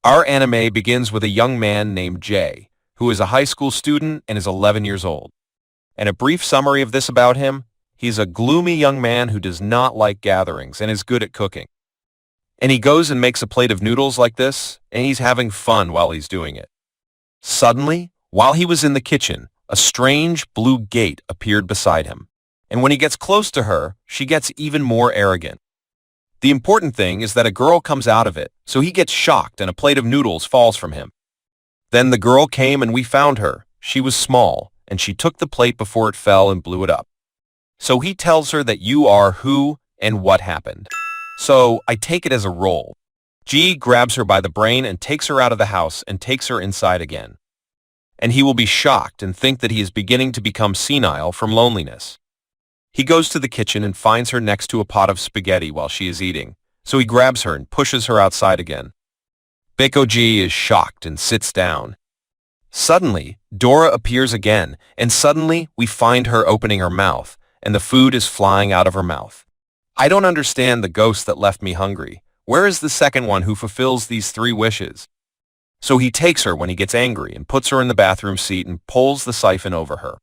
Our anime begins with a young man named Jay, who is a high school student and is 11 years old. And a brief summary of this about him: he's a gloomy young man who does not like gatherings and is good at cooking. And he goes and makes a plate of noodles like this, and he's having fun while he's doing it. Suddenly, while he was in the kitchen, a strange blue gate appeared beside him. And when he gets close to her, she gets even more arrogant. The important thing is that a girl comes out of it, so he gets shocked and a plate of noodles falls from him. Then the girl came and we found her. She was small, and she took the plate before it fell and blew it up. So he tells her that you are who and what happened. So I take it as a role. G grabs her by the brain and takes her out of the house and takes her inside again. And he will be shocked and think that he is beginning to become senile from loneliness. He goes to the kitchen and finds her next to a pot of spaghetti while she is eating, so he grabs her and pushes her outside again. G is shocked and sits down. Suddenly, Dora appears again, and suddenly we find her opening her mouth, and the food is flying out of her mouth. I don't understand the ghost that left me hungry. Where is the second one who fulfills these 3 wishes? So he takes her when he gets angry and puts her in the bathroom seat and pulls the siphon over her.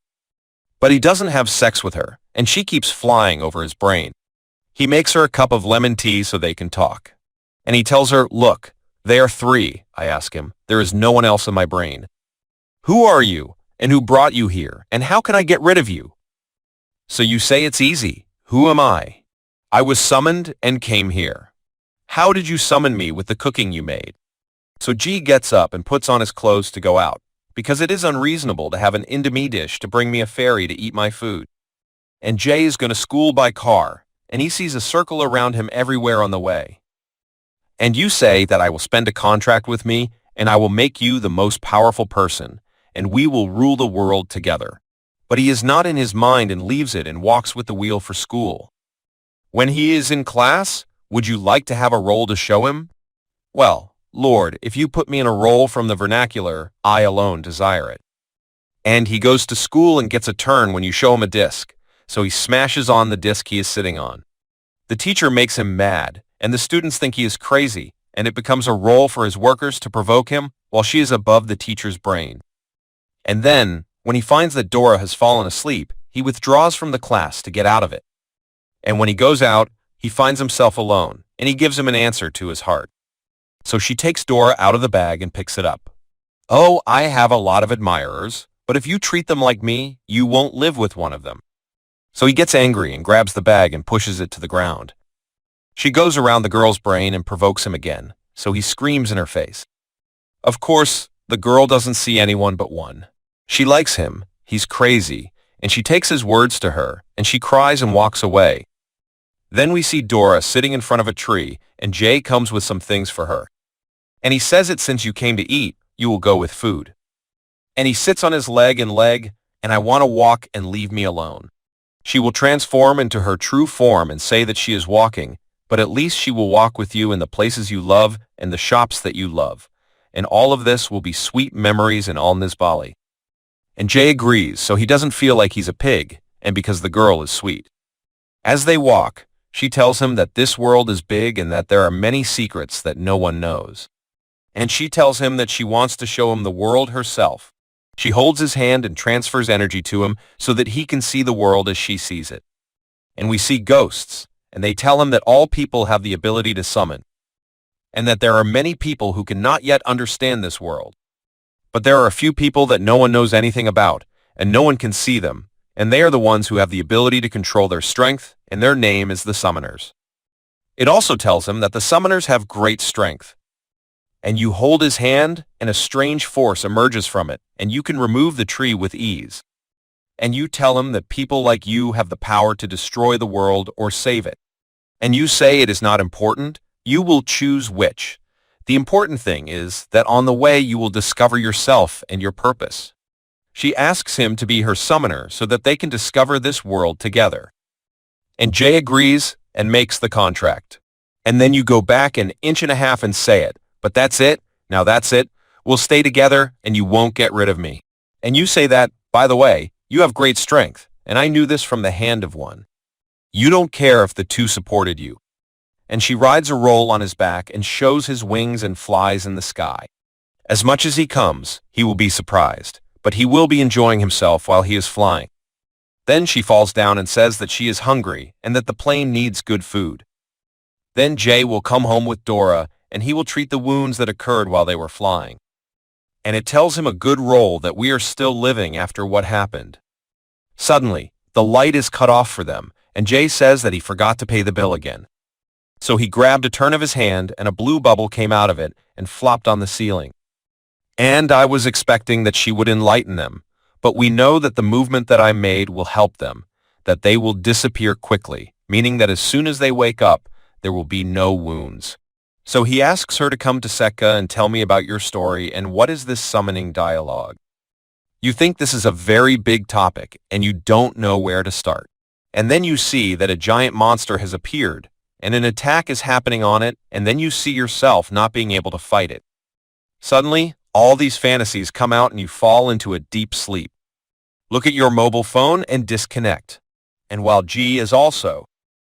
But he doesn't have sex with her, and she keeps flying over his brain. He makes her a cup of lemon tea so they can talk. And he tells her, "Look, they are 3, I ask him. There is no one else in my brain. Who are you, and who brought you here, and how can I get rid of you?" So you say it's easy. Who am I? I was summoned and came here. How did you summon me with the cooking you made? So G gets up and puts on his clothes to go out, because it is unreasonable to have an Indomie dish to bring me a fairy to eat my food. And Jay is going to school by car, and he sees a circle around him everywhere on the way. And you say that I will spend a contract with me, and I will make you the most powerful person, and we will rule the world together. But he is not in his mind and leaves it and walks with the wheel for school. When he is in class, would you like to have a role to show him? Well, Lord, if you put me in a role from the vernacular, I alone desire it. And he goes to school and gets a turn when you show him a disc, so he smashes on the disc he is sitting on. The teacher makes him mad, and the students think he is crazy, and it becomes a role for his workers to provoke him while she is above the teacher's brain. And then, when he finds that Dora has fallen asleep, he withdraws from the class to get out of it. And when he goes out, he finds himself alone, and he gives him an answer to his heart. So she takes Dora out of the bag and picks it up. "Oh, I have a lot of admirers, but if you treat them like me, you won't live with one of them." So he gets angry and grabs the bag and pushes it to the ground. She goes around the girl's brain and provokes him again, so he screams in her face. Of course, the girl doesn't see anyone but one. She likes him, he's crazy, and she takes his words to her, and she cries and walks away. Then we see Dora sitting in front of a tree, and Jay comes with some things for her. And he says that since you came to eat, you will go with food. And he sits on his leg, and I want to walk and leave me alone. She will transform into her true form and say that she is walking, but at least she will walk with you in the places you love and the shops that you love. And all of this will be sweet memories in all Nisbali. And Jay agrees, so he doesn't feel like he's a pig, and because the girl is sweet. As they walk, she tells him that this world is big and that there are many secrets that no one knows. And she tells him that she wants to show him the world herself. She holds his hand and transfers energy to him so that he can see the world as she sees it. And we see ghosts, and they tell him that all people have the ability to summon, and that there are many people who cannot yet understand this world. But there are a few people that no one knows anything about, and no one can see them, and they are the ones who have the ability to control their strength, and their name is the Summoners. It also tells him that the Summoners have great strength. And you hold his hand, and a strange force emerges from it, and you can remove the tree with ease. And you tell him that people like you have the power to destroy the world or save it. And you say it is not important, you will choose which. The important thing is that on the way you will discover yourself and your purpose. She asks him to be her summoner so that they can discover this world together. And Jay agrees and makes the contract. And then you go back an inch and a half and say it. But that's it, now that's it, we'll stay together and you won't get rid of me. And you say that, by the way, you have great strength, and I knew this from the hand of one. You don't care if the 2 supported you. and she rides a roll on his back and shows his wings and flies in the sky. As much as he comes, he will be surprised, but he will be enjoying himself while he is flying. Then she falls down and says that she is hungry and that the plane needs good food. Then Jay will come home with Dora, and he will treat the wounds that occurred while they were flying. And it tells him a good roll that we are still living after what happened. Suddenly, the light is cut off for them, and Jay says that he forgot to pay the bill again. So he grabbed a turn of his hand, and a blue bubble came out of it and flopped on the ceiling. And I was expecting that she would enlighten them, but we know that the movement that I made will help them, that they will disappear quickly, meaning that as soon as they wake up, there will be no wounds. So he asks her to come to Sekka and tell me about your story and what is this summoning dialogue. You think this is a very big topic and you don't know where to start. And then you see that a giant monster has appeared and an attack is happening on it, and then you see yourself not being able to fight it. Suddenly, all these fantasies come out and you fall into a deep sleep. Look at your mobile phone and disconnect. And while G is also.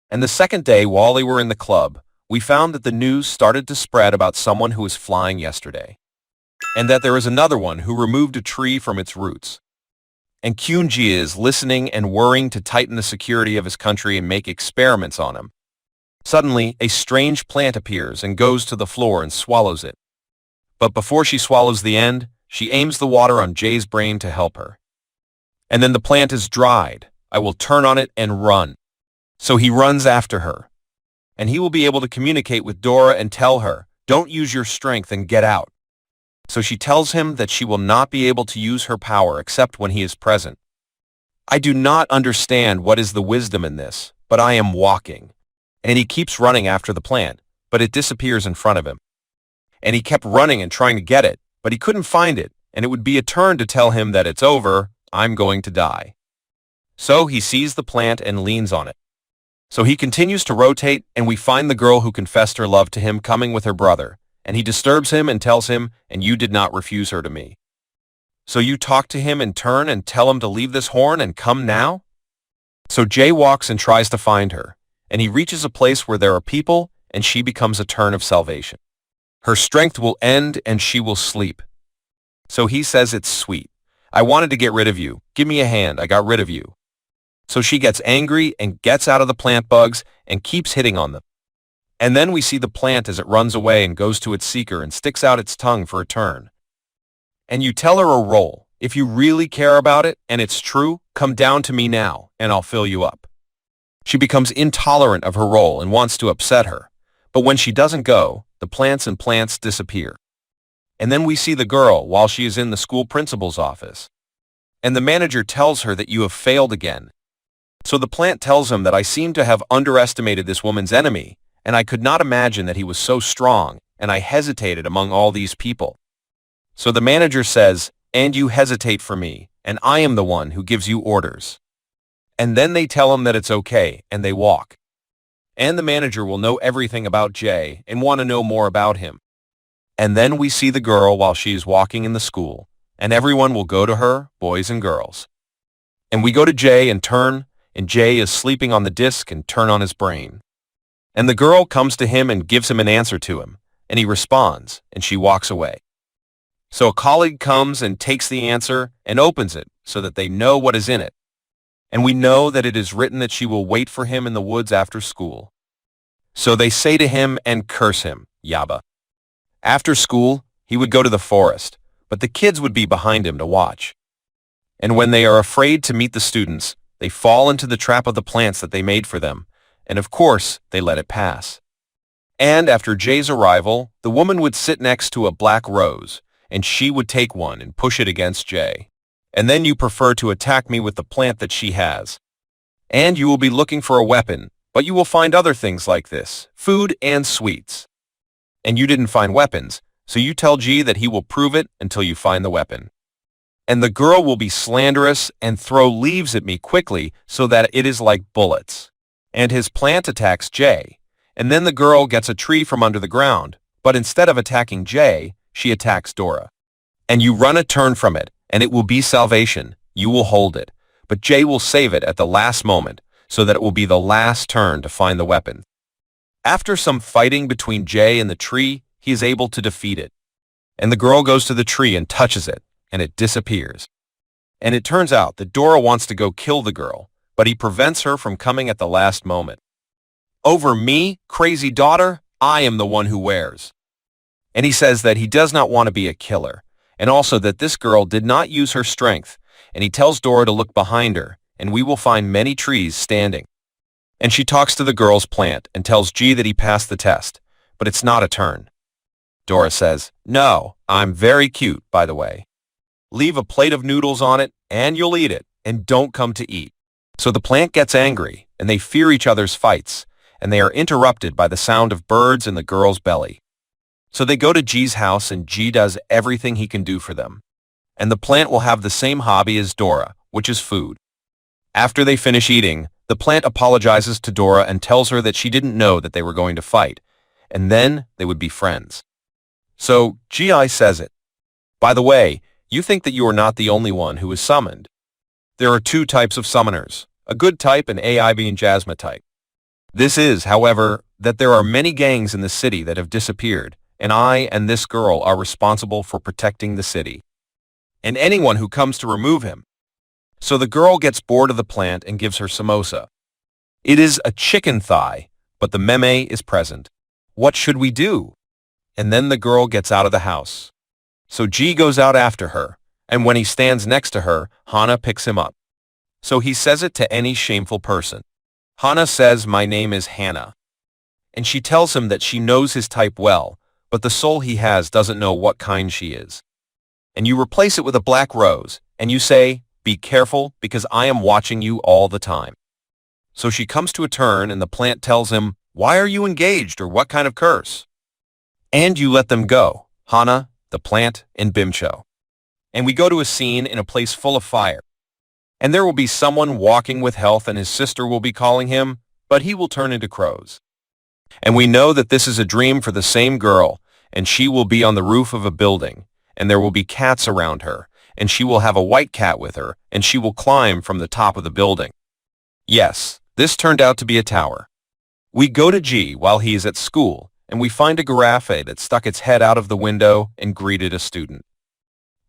And the second day while they were in the club, we found that the news started to spread about someone who was flying yesterday. And that there is another one who removed a tree from its roots. And Kyunji is listening and worrying to tighten the security of his country and make experiments on him. Suddenly, a strange plant appears and goes to the floor and swallows it. But before she swallows the end, she aims the water on Jay's brain to help her. And then the plant is dried. I will turn on it and run. So he runs after her. And he will be able to communicate with Dora and tell her, don't use your strength and get out. So she tells him that she will not be able to use her power except when he is present. I do not understand what is the wisdom in this, but I am walking. And he keeps running after the plant, but it disappears in front of him. And he kept running and trying to get it, but he couldn't find it, and it would be a turn to tell him that it's over, I'm going to die. So he sees the plant and leans on it. So he continues to rotate, and we find the girl who confessed her love to him coming with her brother, and he disturbs him and tells him, and you did not refuse her to me. So you talk to him in turn and tell him to leave this horn and come now? So Jay walks and tries to find her, and he reaches a place where there are people, and she becomes a turn of salvation. Her strength will end and she will sleep. So he says it's sweet. I wanted to get rid of you. Give me a hand. I got rid of you. So she gets angry and gets out of the plant bugs and keeps hitting on them. And then we see the plant as it runs away and goes to its seeker and sticks out its tongue for a turn. And you tell her a roll. If you really care about it and it's true, come down to me now and I'll fill you up. She becomes intolerant of her role and wants to upset her. But when she doesn't go, the plants disappear. And then we see the girl while she is in the school principal's office. And the manager tells her that you have failed again. So the plant tells him that I seem to have underestimated this woman's enemy, and I could not imagine that he was so strong, and I hesitated among all these people. So the manager says, and you hesitate for me, and I am the one who gives you orders. And then they tell him that it's okay, and they walk. And the manager will know everything about Jay and want to know more about him. And then we see the girl while she is walking in the school, and everyone will go to her, boys and girls. And we go to Jay and turn, and Jay is sleeping on the disc and turn on his brain. And the girl comes to him and gives him an answer to him, and he responds, and she walks away. So a colleague comes and takes the answer and opens it so that they know what is in it. And we know that it is written that she will wait for him in the woods after school. So they say to him and curse him, Yaba. After school, he would go to the forest, but the kids would be behind him to watch. And when they are afraid to meet the students, they fall into the trap of the plants that they made for them, and of course, they let it pass. And after Jay's arrival, the woman would sit next to a black rose, and she would take one and push it against Jay. And then you prefer to attack me with the plant that she has. And you will be looking for a weapon, but you will find other things like this, food and sweets. And you didn't find weapons, so you tell G that he will prove it until you find the weapon. And the girl will be slanderous and throw leaves at me quickly so that it is like bullets. And his plant attacks Jay, and then the girl gets a tree from under the ground, but instead of attacking Jay, she attacks Dora. And you run a turn from it, and it will be salvation. You will hold it, but Jay will save it at the last moment so that it will be the last turn to find the weapon. After some fighting between Jay and the tree, he is able to defeat it. And the girl goes to the tree and touches it, and it disappears. And it turns out that Dora wants to go kill the girl, but he prevents her from coming at the last moment. "Over me, crazy daughter, I am the one who wears." And he says that he does not want to be a killer, and also that this girl did not use her strength, and he tells Dora to look behind her, and we will find many trees standing. And she talks to the girl's plant and tells G that he passed the test, but it's not a turn. Dora says, "No, I'm very cute, by the way. Leave a plate of noodles on it, and you'll eat it, and don't come to eat." So the plant gets angry, and they fear each other's fights, and they are interrupted by the sound of birds in the girl's belly. So they go to G's house, and G does everything he can do for them. And the plant will have the same hobby as Dora, which is food. After they finish eating, the plant apologizes to Dora and tells her that she didn't know that they were going to fight, and then they would be friends. So Gi says it. "By the way, you think that you are not the only one who is summoned. There are two types of summoners, a good type and AIB and Jasmine type. This is, however, that there are many gangs in the city that have disappeared, and I and this girl are responsible for protecting the city. And anyone who comes to remove him." So the girl gets bored of the plant and gives her samosa. It is a chicken thigh, but the meme is present. What should we do? And then the girl gets out of the house. So G goes out after her, and when he stands next to her, Hana picks him up. So he says it to any shameful person. Hana says, "My name is Hannah." And she tells him that she knows his type well, but the soul he has doesn't know what kind she is. And you replace it with a black rose, and you say, "Be careful, because I am watching you all the time." So she comes to a turn, and the plant tells him, "Why are you engaged, or what kind of curse?" And you let them go, Hana, the plant, and Bimcho. And we go to a scene in a place full of fire. And there will be someone walking with health, and his sister will be calling him, but he will turn into crows. And we know that this is a dream for the same girl, and she will be on the roof of a building, and there will be cats around her, and she will have a white cat with her, and she will climb from the top of the building. Yes, this turned out to be a tower. We go to G while he is at school, and we find a giraffe that stuck its head out of the window and greeted a student.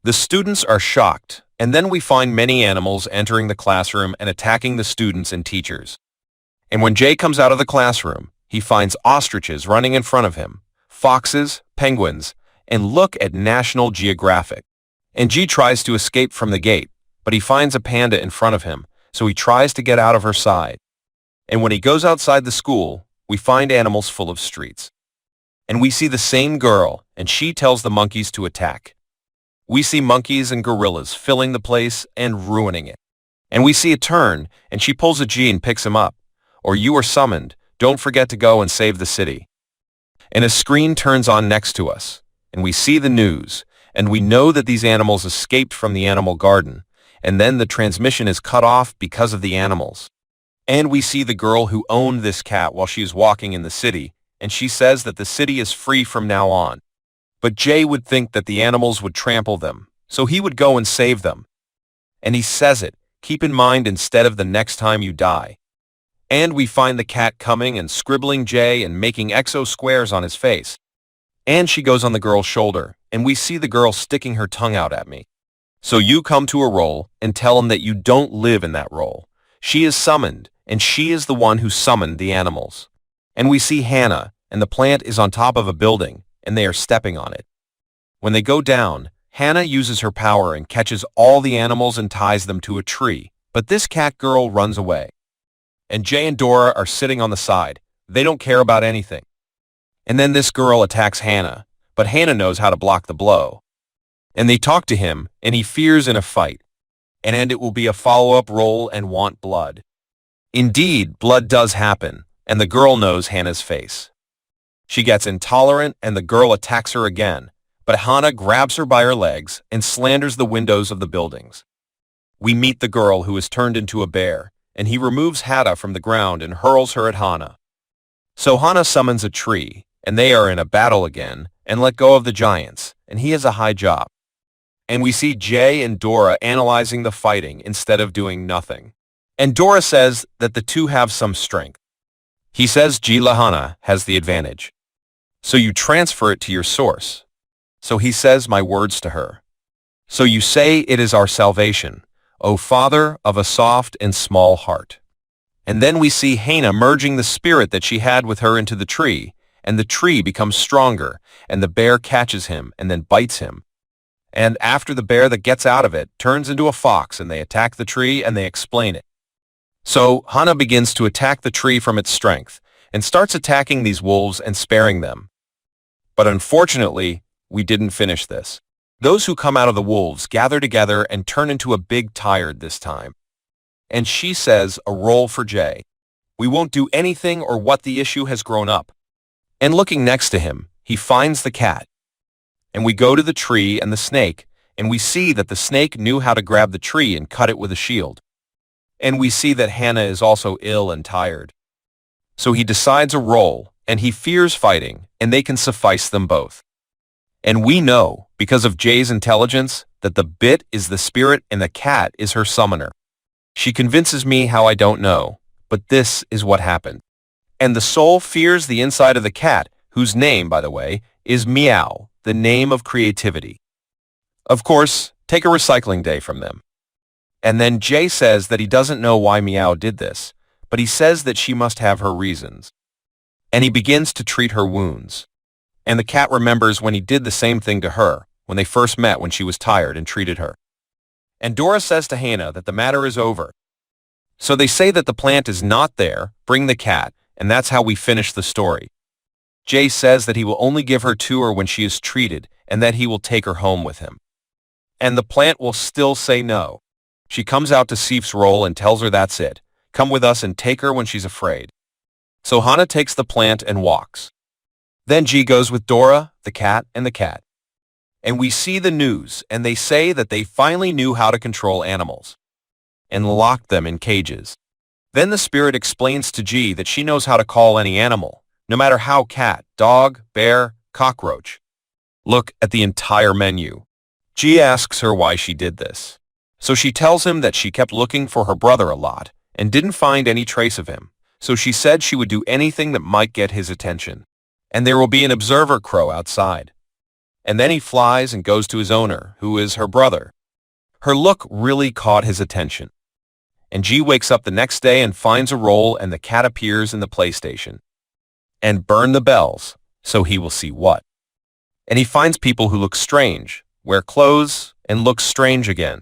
The students are shocked, and then we find many animals entering the classroom and attacking the students and teachers. And when Jay comes out of the classroom, he finds ostriches running in front of him, foxes, penguins, and look at National Geographic. And G tries to escape from the gate, but he finds a panda in front of him, so he tries to get out of her side. And when he goes outside the school, we find animals full of streets. And we see the same girl, and she tells the monkeys to attack. We see monkeys and gorillas filling the place and ruining it. And we see a turn, and she pulls a G and picks him up. Or you are summoned, don't forget to go and save the city. And a screen turns on next to us, and we see the news, and we know that these animals escaped from the animal garden, and then the transmission is cut off because of the animals. And we see the girl who owned this cat while she is walking in the city, and she says that the city is free from now on. But Jay would think that the animals would trample them, so he would go and save them. And he says it, keep in mind instead of the next time you die. And we find the cat coming and scribbling Jay and making exo squares on his face. And she goes on the girl's shoulder, and we see the girl sticking her tongue out at me. So you come to a role and tell him that you don't live in that role. She is summoned, and she is the one who summoned the animals. And we see Hannah, and the plant is on top of a building, and they are stepping on it. When they go down, Hannah uses her power and catches all the animals and ties them to a tree, but this cat girl runs away. And Jay and Dora are sitting on the side. They don't care about anything. And then this girl attacks Hannah, but Hannah knows how to block the blow. And they talk to him, and he fears in a fight. And it will be a follow-up role and want blood. Indeed, blood does happen, and the girl knows Hannah's face. She gets intolerant, and the girl attacks her again, but Hannah grabs her by her legs and slanders the windows of the buildings. We meet the girl who is turned into a bear, and he removes Hannah from the ground and hurls her at Hannah. So Hannah summons a tree, and they are in a battle again, and let go of the giants, and he has a high job. And we see Jay and Dora analyzing the fighting instead of doing nothing. And Dora says that the two have some strength. He says Hana has the advantage. So you transfer it to your source. So he says my words to her. So you say it is our salvation, O Father of a soft and small heart. And then we see Hana merging the spirit that she had with her into the tree, and the tree becomes stronger, and the bear catches him and then bites him. And after the bear that gets out of it turns into a fox, and they attack the tree and they explain it. So Hana begins to attack the tree from its strength, and starts attacking these wolves and sparing them. But unfortunately, we didn't finish this. Those who come out of the wolves gather together and turn into a big tired this time. And she says a roll for Jay. We won't do anything or what the issue has grown up. And looking next to him, he finds the cat. And we go to the tree and the snake, and we see that the snake knew how to grab the tree and cut it with a shield. And we see that Hana is also ill and tired. So he decides a roll, and he fears fighting, and they can suffice them both. And we know, because of Jay's intelligence, that the bit is the spirit and the cat is her summoner. She convinces me how I don't know, but this is what happened. And the soul fears the inside of the cat, whose name, by the way, is Meow, the name of creativity. Of course, take a recycling day from them. And then Jay says that he doesn't know why Meow did this, but he says that she must have her reasons. And he begins to treat her wounds. And the cat remembers when he did the same thing to her, when they first met when she was tired and treated her. And Dora says to Hana that the matter is over. So they say that the plant is not there, bring the cat, and that's how we finish the story. Jay says that he will only give her to her when she is treated, and that he will take her home with him. And the plant will still say no. She comes out to Sif's role and tells her that's it. Come with us and take her when she's afraid. So Hana takes the plant and walks. Then G goes with Dora, the cat, and the cat. And we see the news, and they say that they finally knew how to control animals and locked them in cages. Then the spirit explains to G that she knows how to call any animal, no matter how cat, dog, bear, cockroach. Look at the entire menu. G asks her why she did this. So she tells him that she kept looking for her brother a lot and didn't find any trace of him. So she said she would do anything that might get his attention. And there will be an observer crow outside. And then he flies and goes to his owner, who is her brother. Her look really caught his attention. And G wakes up the next day and finds a roll, and the cat appears in the PlayStation. And burn the bells, so he will see what. And he finds people who look strange, wear clothes, and look strange again.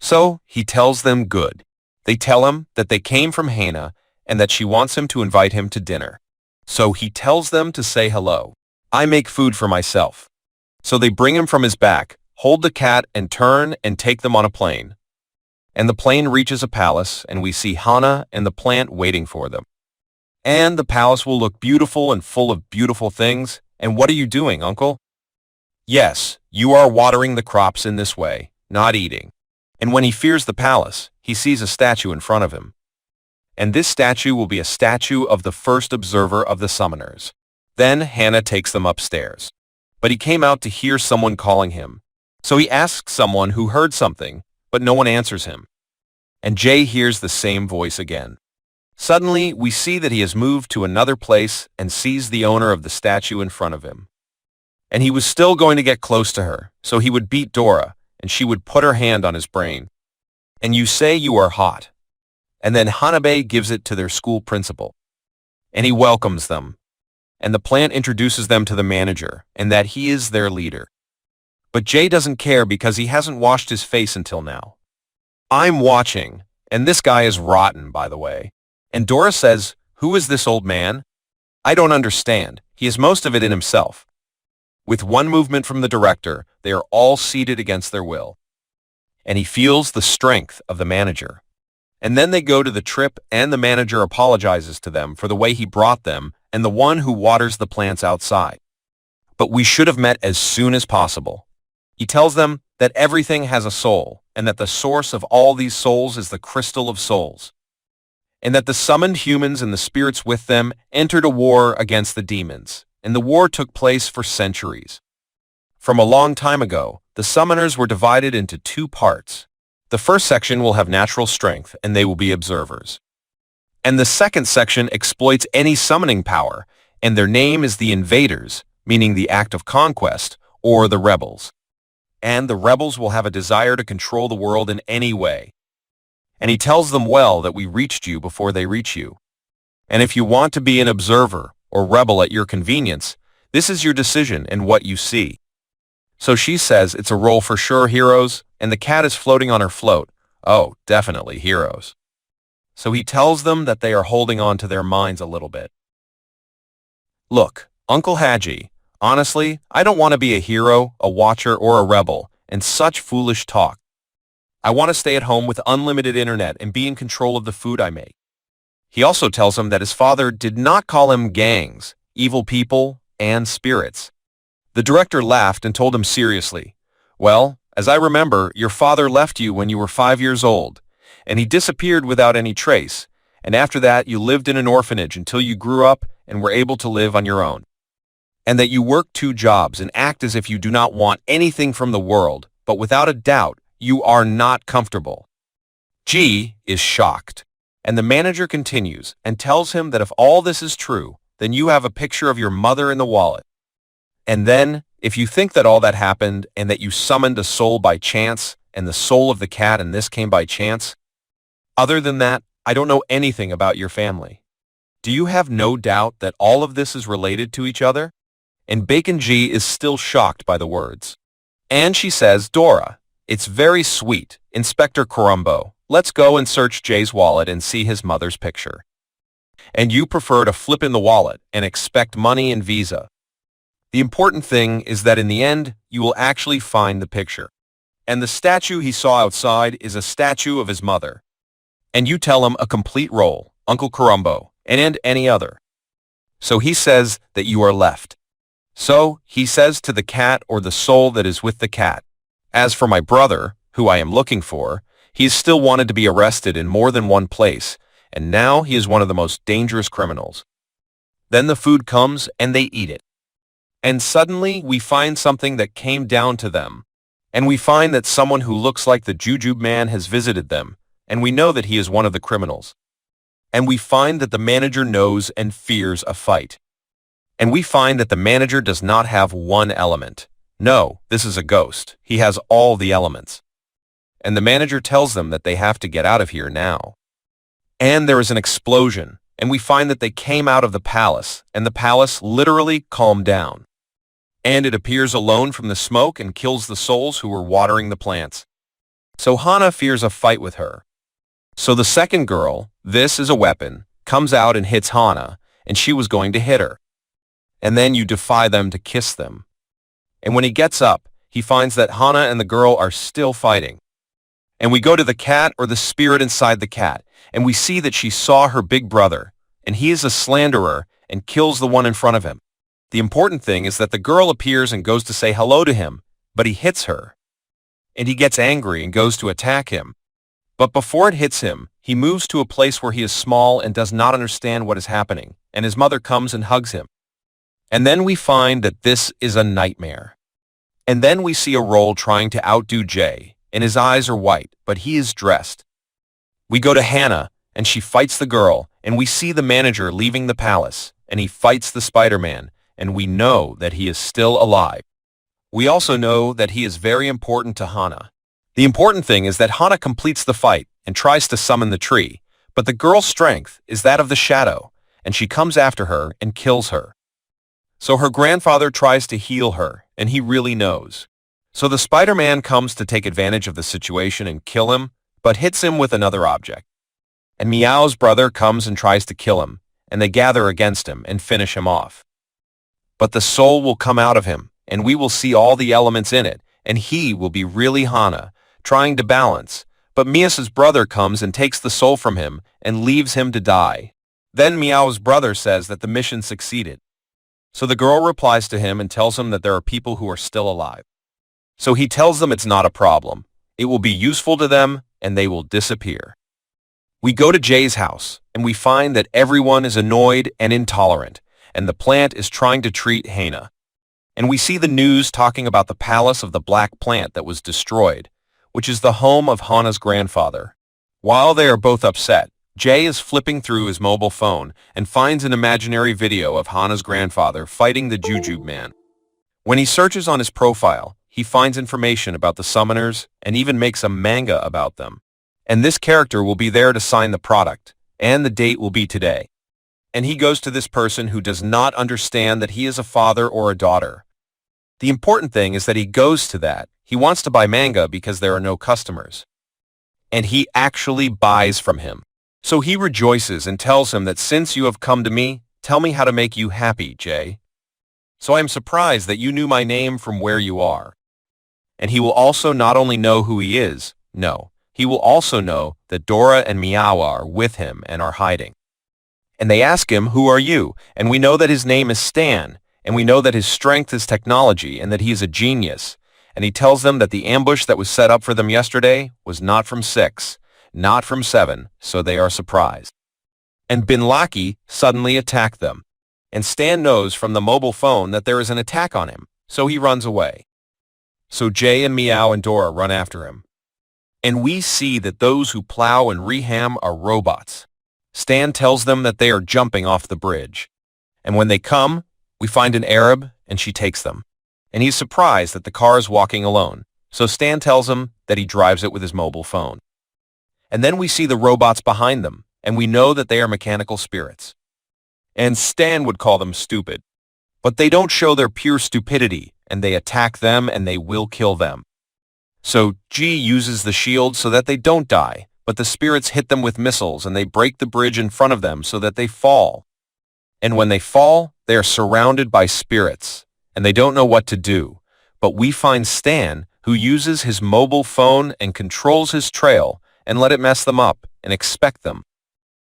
So he tells them good. They tell him that they came from Hana and that she wants him to invite him to dinner. So he tells them to say hello. I make food for myself. So they bring him from his back, hold the cat, and turn and take them on a plane. And the plane reaches a palace, and we see Hana and the plant waiting for them. And the palace will look beautiful and full of beautiful things. And what are you doing, uncle? Yes, you are watering the crops in this way, not eating. And when he fears the palace, he sees a statue in front of him. And this statue will be a statue of the first observer of the summoners. Then Hana takes them upstairs. But he came out to hear someone calling him. So he asks someone who heard something, but no one answers him. And Jay hears the same voice again. Suddenly, we see that he has moved to another place and sees the owner of the statue in front of him. And he was still going to get close to her, so he would beat Dora, and she would put her hand on his brain. And you say you are hot. And then Hanabe gives it to their school principal. And he welcomes them. And the plant introduces them to the manager, and that he is their leader. But Jay doesn't care because he hasn't washed his face until now. I'm watching, and this guy is rotten, by the way. And Dora says, who is this old man? I don't understand. He has most of it in himself. With one movement from the director, they are all seated against their will. And he feels the strength of the manager. And then they go to the trip, and the manager apologizes to them for the way he brought them and the one who waters the plants outside. But we should have met as soon as possible. He tells them that everything has a soul, and that the source of all these souls is the crystal of souls. And that the summoned humans and the spirits with them entered a war against the demons, and the war took place for centuries. From a long time ago, the summoners were divided into two parts. The first section will have natural strength, and they will be observers. And the second section exploits any summoning power, and their name is the invaders, meaning the act of conquest, or the rebels. And the rebels will have a desire to control the world in any way. And he tells them well that we reached you before they reach you. And if you want to be an observer or rebel at your convenience, this is your decision and what you see. So she says it's a roll for sure, heroes, and the cat is floating on her float. Oh, definitely heroes. So he tells them that they are holding on to their minds a little bit. Look, Uncle Haji, honestly, I don't want to be a hero, a watcher, or a rebel, and such foolish talk. I want to stay at home with unlimited internet and be in control of the food I make. He also tells him that his father did not call him gangs, evil people, and spirits. The director laughed and told him seriously, "Well, as I remember, your father left you when you were 5 years old, and he disappeared without any trace, and after that you lived in an orphanage until you grew up and were able to live on your own. And that you work 2 jobs and act as if you do not want anything from the world, but without a doubt, you are not comfortable." G is shocked, and the manager continues and tells him that if all this is true, then you have a picture of your mother in the wallet. And then, if you think that all that happened and that you summoned a soul by chance, and the soul of the cat and this came by chance, other than that, I don't know anything about your family. Do you have no doubt that all of this is related to each other? And Bacon G is still shocked by the words. And she says, "Dora, it's very sweet, Inspector Columbo. Let's go and search Jay's wallet and see his mother's picture. And you prefer to flip in the wallet and expect money and Visa. The important thing is that in the end, you will actually find the picture. And the statue he saw outside is a statue of his mother. And you tell him a complete roll, Uncle Columbo, and any other. So he says that you are left. So he says to the cat or the soul that is with the cat, as for my brother, who I am looking for, he is still wanted to be arrested in more than one place, and now he is one of the most dangerous criminals. Then the food comes and they eat it. And suddenly we find something that came down to them. And we find that someone who looks like the Jujube man has visited them, and we know that he is one of the criminals. And we find that the manager knows and fears a fight. And we find that the manager does not have one element. No, this is a ghost. He has all the elements. And the manager tells them that they have to get out of here now. And there is an explosion, and we find that they came out of the palace, and the palace literally calmed down. And it appears alone from the smoke and kills the souls who were watering the plants. So Hana fears a fight with her. So the second girl, this is a weapon, comes out and hits Hana, and she was going to hit her. And then you defy them to kiss them. And when he gets up, he finds that Hana and the girl are still fighting. And we go to the cat or the spirit inside the cat, and we see that she saw her big brother, and he is a slanderer and kills the one in front of him. The important thing is that the girl appears and goes to say hello to him, but he hits her. And he gets angry and goes to attack him. But before it hits him, he moves to a place where he is small and does not understand what is happening, and his mother comes and hugs him. And then we find that this is a nightmare. And then we see a roll trying to outdo Jay, and his eyes are white, but he is dressed. We go to Hannah, and she fights the girl, and we see the manager leaving the palace, and he fights the Spider-Man, and we know that he is still alive. We also know that he is very important to Hana. The important thing is that Hana completes the fight and tries to summon the tree, but the girl's strength is that of the shadow, and she comes after her and kills her. So her grandfather tries to heal her, and he really knows. So the Spider-Man comes to take advantage of the situation and kill him, but hits him with another object. And Meow's brother comes and tries to kill him, and they gather against him and finish him off. But the soul will come out of him, and we will see all the elements in it, and he will be really Hana, trying to balance. But Mia's brother comes and takes the soul from him and leaves him to die. Then Meow's brother says that the mission succeeded. So the girl replies to him and tells him that there are people who are still alive. So he tells them it's not a problem. It will be useful to them, and they will disappear. We go to Jay's house, and we find that everyone is annoyed and intolerant, and the plant is trying to treat Hana. And we see the news talking about the palace of the black plant that was destroyed, which is the home of Hana's grandfather. While they are both upset, Jay is flipping through his mobile phone and finds an imaginary video of Hana's grandfather fighting the Jujube man. When he searches on his profile, he finds information about the summoners and even makes a manga about them. And this character will be there to sign the product, and the date will be today. And he goes to this person who does not understand that he is a father or a daughter. The important thing is that he goes to that. He wants to buy manga because there are no customers. And he actually buys from him. So he rejoices and tells him that since you have come to me, tell me how to make you happy, Jay. So I am surprised that you knew my name from where you are. And he will also not only know who he is, no, he will also know that Dora and Meow are with him and are hiding. And they ask him, who are you? And we know that his name is Stan, and we know that his strength is technology and that he is a genius. And he tells them that the ambush that was set up for them yesterday was not from 6, not from 7, so they are surprised. And Bin Laki suddenly attacked them. And Stan knows from the mobile phone that there is an attack on him, so he runs away. So Jay and Meow and Dora run after him. And we see that those who plow and reham are robots. Stan tells them that they are jumping off the bridge. And when they come, we find an Arab and she takes them. And he's surprised that the car is walking alone, so Stan tells him that he drives it with his mobile phone. And then we see the robots behind them, and we know that they are mechanical spirits. And Stan would call them stupid. But they don't show their pure stupidity, and they attack them and they will kill them. So G uses the shield so that they don't die, but the spirits hit them with missiles and they break the bridge in front of them so that they fall. And when they fall, they are surrounded by spirits, and they don't know what to do. But we find Stan, who uses his mobile phone and controls his trail, and let it mess them up and expect them.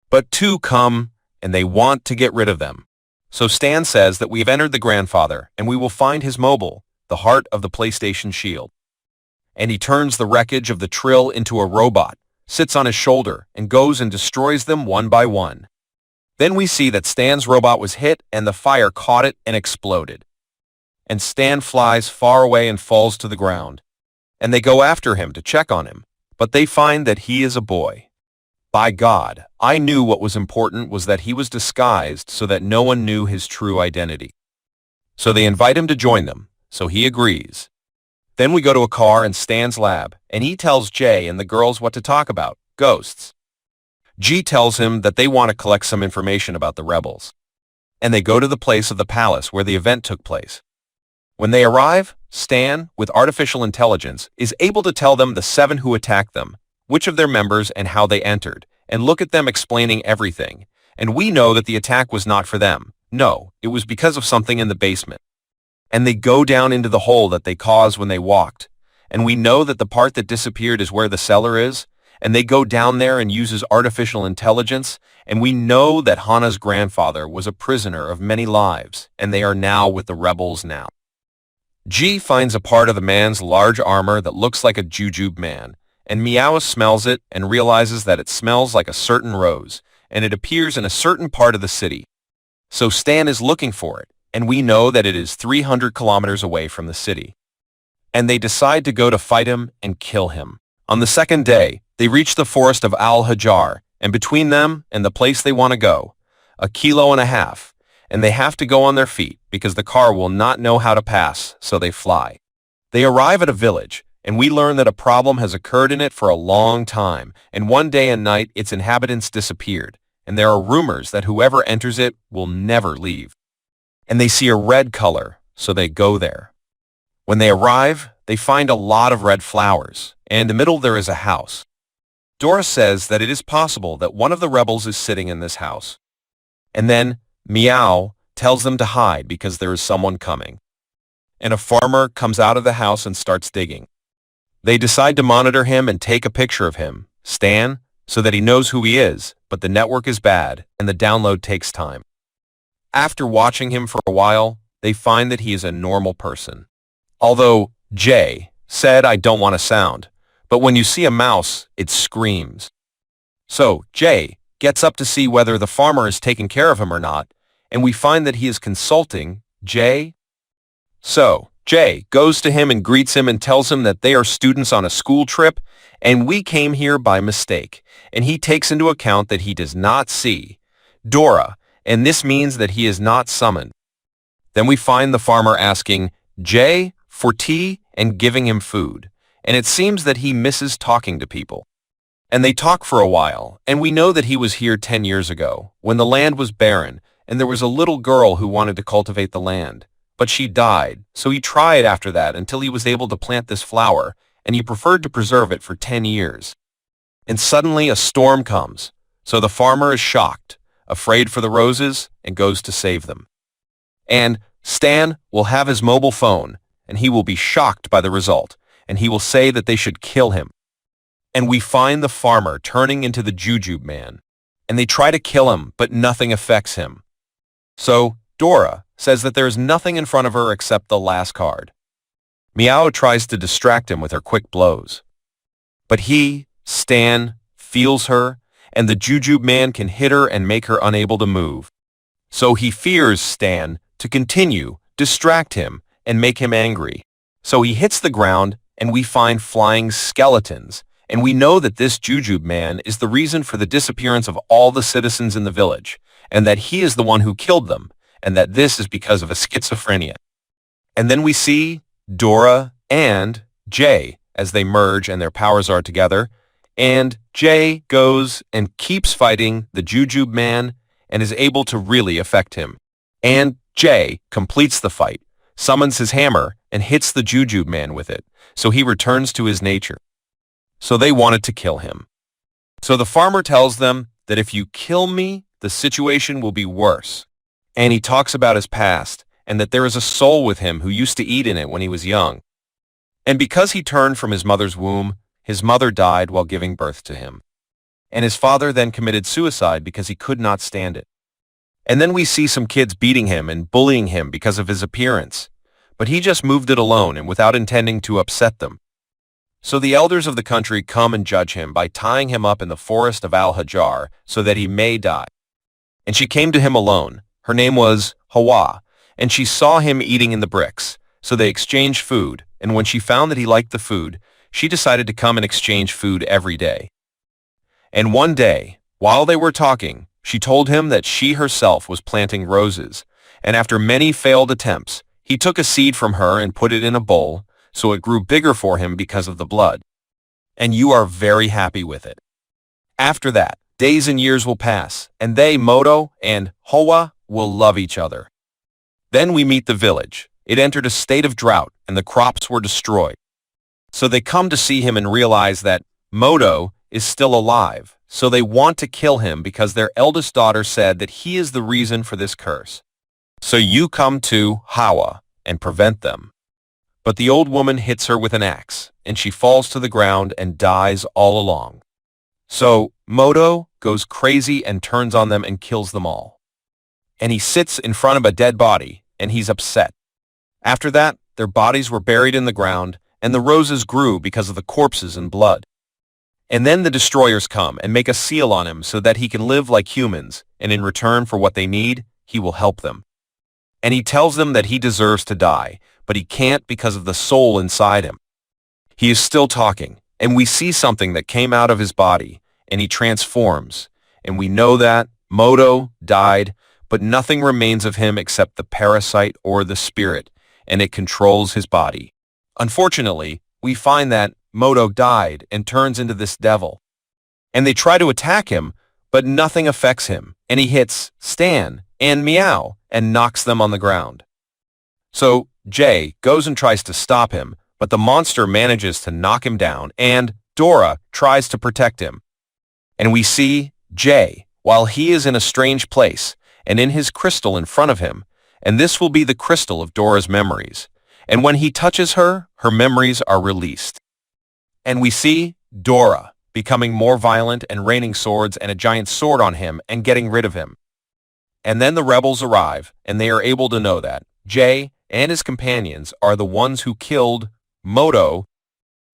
But 2 come, and they want to get rid of them. So Stan says that we have entered the grandfather, and we will find his mobile, the heart of the PlayStation shield. And he turns the wreckage of the Trill into a robot, sits on his shoulder, and goes and destroys them one by one. Then we see that Stan's robot was hit, and the fire caught it and exploded. And Stan flies far away and falls to the ground. And they go after him to check on him, but they find that he is a boy. By God, I knew what was important was that he was disguised so that no one knew his true identity. So they invite him to join them, so he agrees. Then we go to a car in Stan's lab, and he tells Jay and the girls what to talk about, ghosts. G tells him that they want to collect some information about the rebels. And they go to the place of the palace where the event took place. When they arrive, Stan, with artificial intelligence, is able to tell them the 7 who attacked them, which of their members and how they entered, and look at them explaining everything. And we know that the attack was not for them. No, it was because of something in the basement. And they go down into the hole that they caused when they walked. And we know that the part that disappeared is where the cellar is. And they go down there and uses artificial intelligence. And we know that Hana's grandfather was a prisoner of many lives. And they are now with the rebels now. G finds a part of the man's large armor that looks like a Jujube man. And Meow smells it and realizes that it smells like a certain rose. And it appears in a certain part of the city. So Stan is looking for it. And we know that it is 300 kilometers away from the city. And they decide to go to fight him and kill him. On the second day, they reach the forest of Al-Hajar, and between them and the place they want to go, 1.5 kilometers, and they have to go on their feet because the car will not know how to pass, so they fly. They arrive at a village, and we learn that a problem has occurred in it for a long time, and one day and night its inhabitants disappeared, and there are rumors that whoever enters it will never leave. And they see a red color, so they go there. When they arrive, they find a lot of red flowers, and in the middle there is a house. Dora says that it is possible that one of the rebels is sitting in this house. And then Meow tells them to hide because there is someone coming. And a farmer comes out of the house and starts digging. They decide to monitor him and take a picture of him, Stan, so that he knows who he is, but the network is bad and the download takes time. After watching him for a while, they find that he is a normal person. Although Jay said, I don't want a sound, but when you see a mouse, it screams. So Jay gets up to see whether the farmer is taking care of him or not, and we find that he is consulting Jay. So Jay goes to him and greets him and tells him that they are students on a school trip and we came here by mistake, and he takes into account that he does not see Dora, and this means that he is not summoned. Then we find the farmer asking Jay for tea and giving him food, and it seems that he misses talking to people. And they talk for a while, and we know that he was here 10 years ago, when the land was barren, and there was a little girl who wanted to cultivate the land. But she died, so he tried after that until he was able to plant this flower, and he preferred to preserve it for 10 years. And suddenly a storm comes, so the farmer is shocked, afraid for the roses, and goes to save them. And Stan will have his mobile phone, and he will be shocked by the result, and he will say that they should kill him. And we find the farmer turning into the Jujube man, and they try to kill him, but nothing affects him. So Dora says that there is nothing in front of her except the last card. Meow tries to distract him with her quick blows. But he, Stan, feels her, and the Jujube man can hit her and make her unable to move. So he fears Stan to continue, distract him, and make him angry. So he hits the ground, and we find flying skeletons, and we know that this Jujube man is the reason for the disappearance of all the citizens in the village, and that he is the one who killed them, and that this is because of a schizophrenia. And then we see Dora and Jay as they merge and their powers are together, and Jay goes and keeps fighting the Jujube man and is able to really affect him. And Jay completes the fight, summons his hammer, and hits the Jujube man with it, so he returns to his nature. So they wanted to kill him. So the farmer tells them that if you kill me, the situation will be worse. And he talks about his past, and that there is a soul with him who used to eat in it when he was young. And because he turned from his mother's womb, his mother died while giving birth to him. And his father then committed suicide because he could not stand it. And then we see some kids beating him and bullying him because of his appearance. But he just moved it alone and without intending to upset them. So the elders of the country come and judge him by tying him up in the forest of Al-Hajar so that he may die. And she came to him alone. Her name was Hawa, and she saw him eating in the bricks. So they exchanged food, and when she found that he liked the food, she decided to come and exchange food every day. And one day, while they were talking, she told him that she herself was planting roses, and after many failed attempts, he took a seed from her and put it in a bowl, so it grew bigger for him because of the blood. And you are very happy with it. After that, days and years will pass, and they, Moto and Hoa, will love each other. Then we meet the village. It entered a state of drought, and the crops were destroyed. So they come to see him and realize that Moto is still alive, so they want to kill him because their eldest daughter said that he is the reason for this curse. So you come to Hawa and prevent them. But the old woman hits her with an axe, and she falls to the ground and dies all along. So Moto goes crazy and turns on them and kills them all. And he sits in front of a dead body, and he's upset. After that, their bodies were buried in the ground, and the roses grew because of the corpses and blood. And then the destroyers come and make a seal on him so that he can live like humans, and in return for what they need, he will help them. And he tells them that he deserves to die, but he can't because of the soul inside him. He is still talking, and we see something that came out of his body, and he transforms, and we know that Moto died, but nothing remains of him except the parasite or the spirit, and it controls his body. Unfortunately, we find that Moto died and turns into this devil. And they try to attack him, but nothing affects him, and he hits Stan and Meow and knocks them on the ground. So Jay goes and tries to stop him, but the monster manages to knock him down, and Dora tries to protect him. And we see Jay, while he is in a strange place, and in his crystal in front of him, and this will be the crystal of Dora's memories. And when he touches her, her memories are released. And we see Dora becoming more violent and raining swords and a giant sword on him and getting rid of him. And then the rebels arrive, and they are able to know that Jay and his companions are the ones who killed Moto.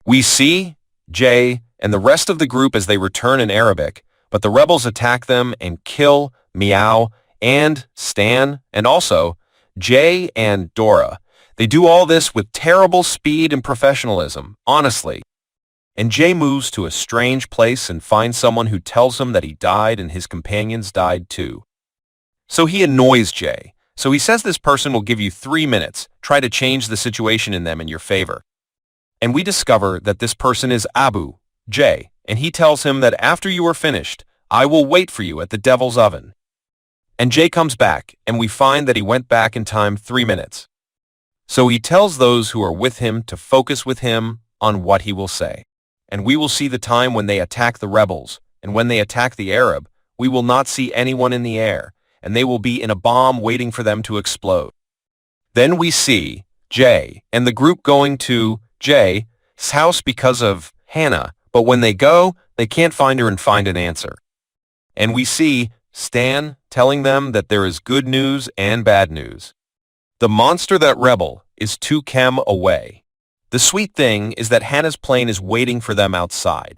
We see Jay and the rest of the group as they return in Arabic, but the rebels attack them and kill Meow and Stan, and also Jay and Dora. They do all this with terrible speed and professionalism, honestly. And Jay moves to a strange place and finds someone who tells him that he died and his companions died too. So he annoys Jay. So he says this person will give you 3 minutes. Try to change the situation in them in your favor. And we discover that this person is Jay, and he tells him that after you are finished, I will wait for you at the devil's oven. And Jay comes back, and we find that he went back in time 3 minutes. So he tells those who are with him to focus with him on what he will say. And we will see the time when they attack the rebels, and when they attack the Arab, we will not see anyone in the air, and they will be in a bomb waiting for them to explode. Then we see Jay and the group going to Jay's house because of Hannah, but when they go, they can't find her and find an answer. And we see Stan telling them that there is good news and bad news. The monster that rebel is 2 km away. The sweet thing is that Hannah's plane is waiting for them outside.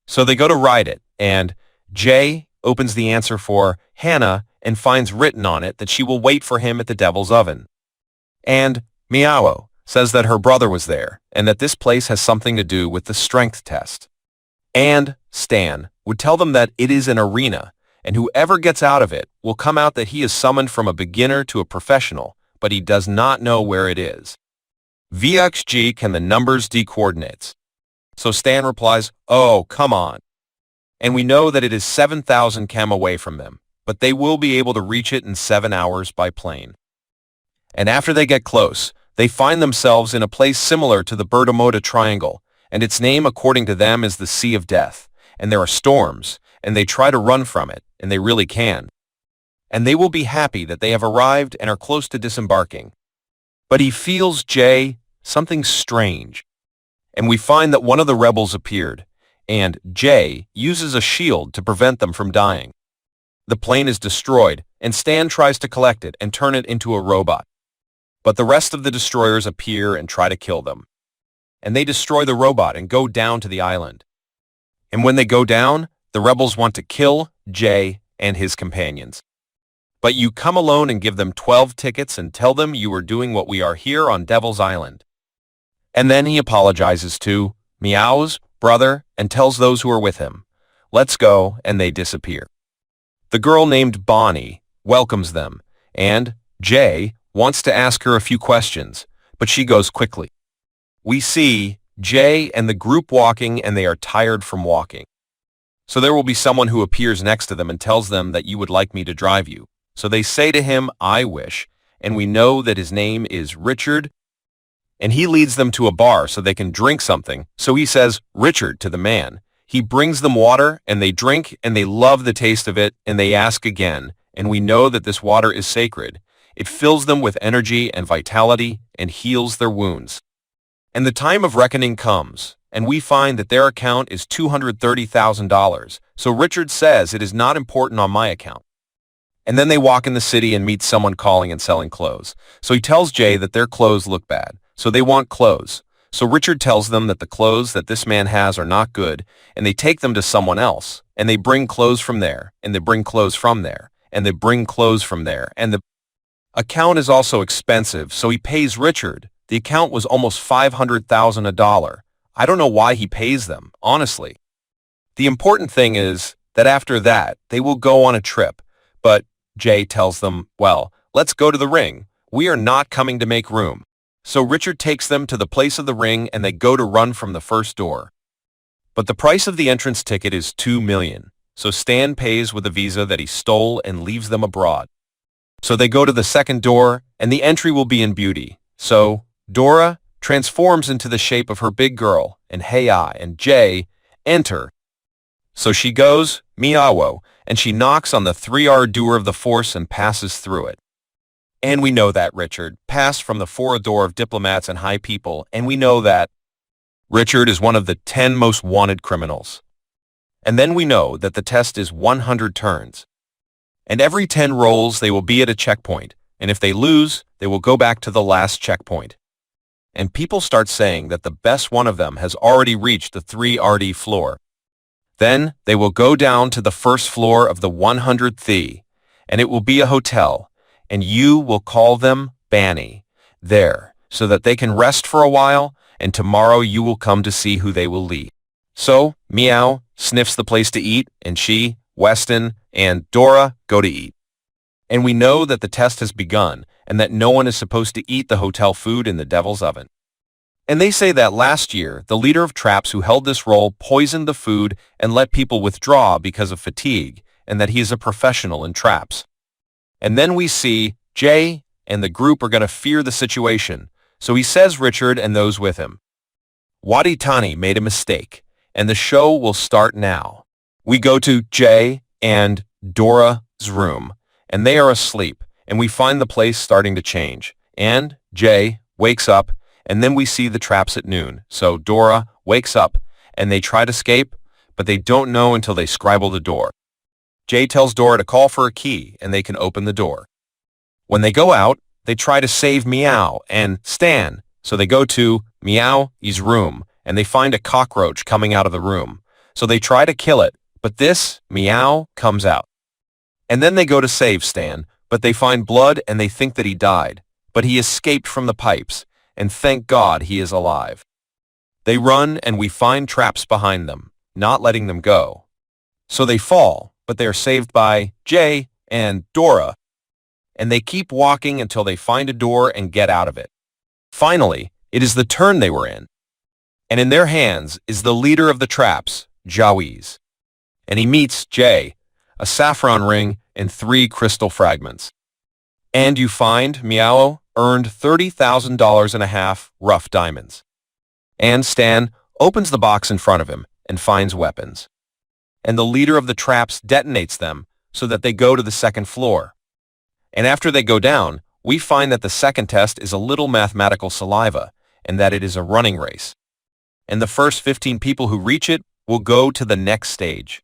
So they go to ride it, and Jay opens the answer for Hannah and finds written on it that she will wait for him at the devil's oven. And Miao says that her brother was there, and that this place has something to do with the strength test. And Stan would tell them that it is an arena, and whoever gets out of it will come out that he is summoned from a beginner to a professional, but he does not know where it is. VXG can the numbers d-coordinates. So Stan replies, oh, come on. And we know that it is 7,000 km away from them, but they will be able to reach it in 7 hours by plane. And after they get close, they find themselves in a place similar to the Bermuda Triangle, and its name according to them is the Sea of Death, and there are storms, and they try to run from it, and they really can. And they will be happy that they have arrived and are close to disembarking. But he feels something strange. And we find that one of the rebels appeared, and Jay uses a shield to prevent them from dying. The plane is destroyed, and Stan tries to collect it and turn it into a robot. But the rest of the destroyers appear and try to kill them. And they destroy the robot and go down to the island. And when they go down, the rebels want to kill Jay and his companions. But you come alone and give them 12 tickets and tell them you are doing what we are here on Devil's Island. And then he apologizes to Miao's brother and tells those who are with him, let's go, and they disappear. The girl named Bonnie welcomes them, and Jay wants to ask her a few questions, but she goes quickly. We see Jay and the group walking, and they are tired from walking. So there will be someone who appears next to them and tells them that you would like me to drive you. So they say to him, I wish, and we know that his name is Richard, and he leads them to a bar so they can drink something. So he says, Richard, to the man. He brings them water, and they drink, and they love the taste of it, and they ask again, and we know that this water is sacred. It fills them with energy and vitality and heals their wounds. And the time of reckoning comes, and we find that their account is $230,000. So Richard says it is not important on my account. And then they walk in the city and meet someone calling and selling clothes. So he tells Jay that their clothes look bad, so they want clothes. So Richard tells them that the clothes that this man has are not good, and they take them to someone else, and they bring clothes from there, and they bring clothes from there, and they bring clothes from there, and the account is also expensive, so he pays Richard. The account was almost $500,000. I don't know why he pays them, honestly. The important thing is that after that, they will go on a trip, but Jay tells them, well, let's go to the ring. We are not coming to make room. So Richard takes them to the place of the ring and they go to run from the first door. But the price of the entrance ticket is $2 million. So Stan pays with a visa that he stole and leaves them abroad. So they go to the second door and the entry will be in beauty. So Dora transforms into the shape of her big girl and Hei and Jay enter. So she goes, Miao, and she knocks on the 3R door of the force and passes through it. And we know that Richard passed from the 4 door of diplomats and high people, and we know that Richard is one of the 10 most wanted criminals. And then we know that the test is 100 turns. And every 10 rolls they will be at a checkpoint, and if they lose, they will go back to the last checkpoint. And people start saying that the best one of them has already reached the 3RD floor. Then they will go down to the first floor of the 100th, and it will be a hotel, and you will call them Banny. There, so that they can rest for a while, and tomorrow you will come to see who they will lead. So, Meow sniffs the place to eat, and she, Weston, and Dora go to eat. And we know that the test has begun, and that no one is supposed to eat the hotel food in the devil's oven. And they say that last year, the leader of traps who held this role poisoned the food and let people withdraw because of fatigue, and that he is a professional in traps. And then we see Jay and the group are going to fear the situation, so he says Richard and those with him, Wadi Tani made a mistake, and the show will start now. We go to Jay and Dora's room, and they are asleep, and we find the place starting to change. And Jay wakes up, and then we see the traps at noon. So Dora wakes up, and they try to escape, but they don't know until they scribble the door. Jay tells Dora to call for a key, and they can open the door. When they go out, they try to save Meow and Stan, so they go to Meow's room, and they find a cockroach coming out of the room. So they try to kill it, but this Meow comes out. And then they go to save Stan, but they find blood and they think that he died. But he escaped from the pipes, and thank God he is alive. They run and we find traps behind them, not letting them go. So they fall, but they are saved by Jay and Dora. And they keep walking until they find a door and get out of it. Finally, it is the turn they were in. And in their hands is the leader of the traps, Zhaohuan. And he meets Jay, a saffron ring, and 3 crystal fragments. And you find Meow earned $30,000.5 rough diamonds. And Stan opens the box in front of him and finds weapons. And the leader of the traps detonates them so that they go to the second floor. And after they go down, we find that the second test is a little mathematical saliva and that it is a running race. And the first 15 people who reach it will go to the next stage.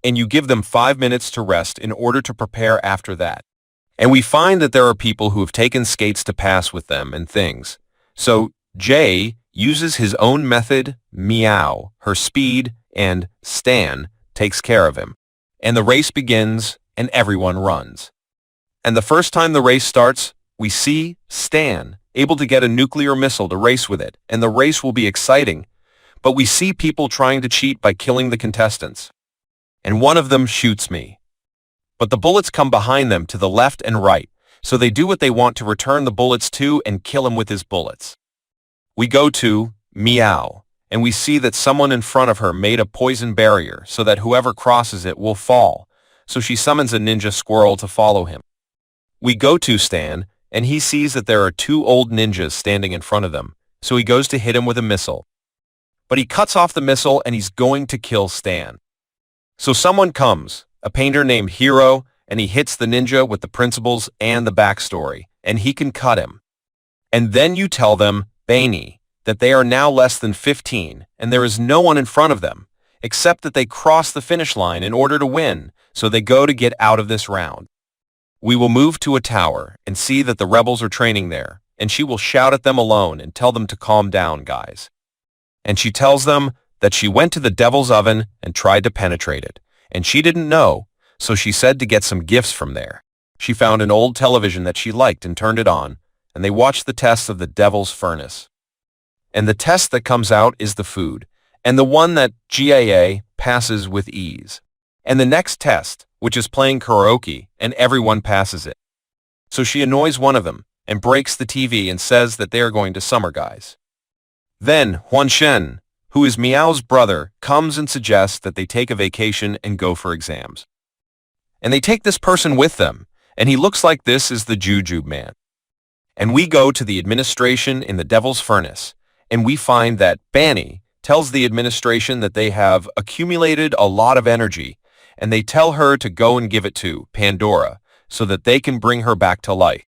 And you give them 5 minutes to rest in order to prepare after that. And we find that there are people who have taken skates to pass with them and things. So Jay uses his own method, Meow, her speed, and Stan takes care of him. And the race begins and everyone runs. And the first time the race starts, we see Stan able to get a nuclear missile to race with it, and the race will be exciting. But we see people trying to cheat by killing the contestants. And one of them shoots me. But the bullets come behind them to the left and right, so they do what they want to return the bullets to and kill him with his bullets. We go to Meow, and we see that someone in front of her made a poison barrier so that whoever crosses it will fall, so she summons a ninja squirrel to follow him. We go to Stan, and he sees that there are 2 old ninjas standing in front of them, so he goes to hit him with a missile. But he cuts off the missile and he's going to kill Stan. So someone comes, a painter named Hero, and he hits the ninja with the principles and the backstory, and he can cut him. And then you tell them, Bainey, that they are now less than 15, and there is no one in front of them, except that they cross the finish line in order to win, so they go to get out of this round. We will move to a tower and see that the rebels are training there, and she will shout at them alone and tell them to calm down, guys. And she tells them that she went to the devil's oven and tried to penetrate it, and she didn't know, so she said to get some gifts from there. She found an old television that she liked and turned it on, and they watched the test of the devil's furnace. And the test that comes out is the food, and the one that GAA passes with ease. And the next test, which is playing karaoke, and everyone passes it. So she annoys one of them and breaks the TV and says that they are going to summer, guys. Then Huan Shen, who is Meow's brother, comes and suggests that they take a vacation and go for exams. And they take this person with them, and he looks like this is the Jujube man. And we go to the administration in the devil's furnace, and we find that Banny tells the administration that they have accumulated a lot of energy, and they tell her to go and give it to Pandora so that they can bring her back to life.